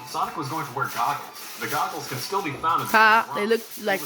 Sonic was going to wear goggles. The goggles can still be found in They look like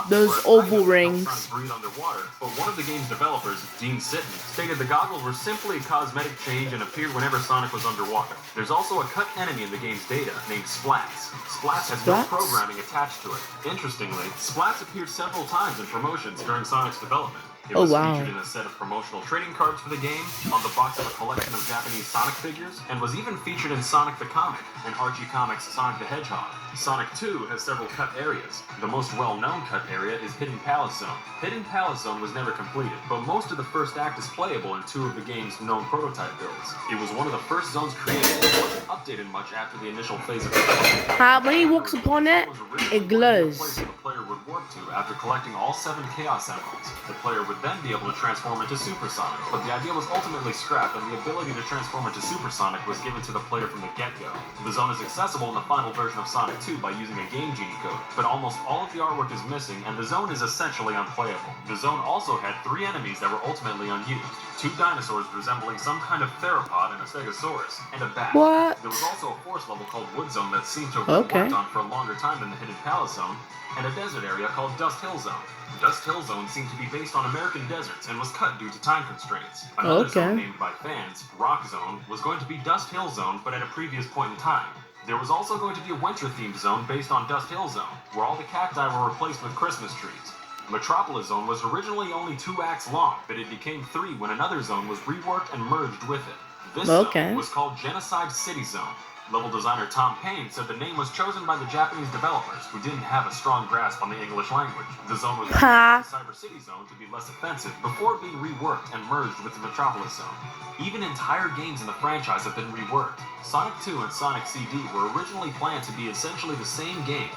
those oval rings. breathe underwater, but one of the game's developers, Gene Sitton, stated the goggles were simply a cosmetic change and appeared whenever Sonic was underwater. There's also a cut enemy in the game's data named Splats. Splats has no programming attached to it. Interestingly, Splats appeared several times in promotions during Sonic's development. It was featured in a set of promotional trading cards for the game, on the box of a collection of Japanese Sonic figures, and was even featured in Sonic the Comic and Archie Comics' Sonic the Hedgehog. Sonic 2 has several cut areas. The most well-known cut area is Hidden Palace Zone. Hidden Palace Zone was never completed, but most of the first act is playable in 2 of the game's known prototype builds. It was one of the first zones created and wasn't updated much after the initial phase of development. When he walks upon it, it glows. The player would warp to after collecting all 7 Chaos Emeralds. The player would then be able to transform into Super Sonic, but the idea was ultimately scrapped and the ability to transform into Super Sonic was given to the player from the get-go. The zone is accessible in the final version of Sonic 2 by using a Game Genie code, but almost all of the artwork is missing and the zone is essentially unplayable. The zone also had 3 enemies that were ultimately unused. 2 dinosaurs resembling some kind of theropod and a stegosaurus, and a bat. What? There was also a forest level called Wood Zone that seemed to have been worked on for a longer time than the Hidden Palace Zone, and a desert area called Dust Hill Zone. Dust Hill Zone seemed to be based on American deserts and was cut due to time constraints. Another zone named by fans, Rock Zone, was going to be Dust Hill Zone, but at a previous point in time. There was also going to be a winter-themed zone based on Dust Hill Zone, where all the cacti were replaced with Christmas trees. Metropolis Zone was originally only 2 acts long, but it became 3 when another zone was reworked and merged with it. This zone was called Genocide City Zone. Level designer Tom Payne said the name was chosen by the Japanese developers, who didn't have a strong grasp on the English language. The zone was named Cyber City Zone to be less offensive before being reworked and merged with the Metropolis Zone. Even entire games in the franchise have been reworked. Sonic 2 and Sonic CD were originally planned to be essentially the same game,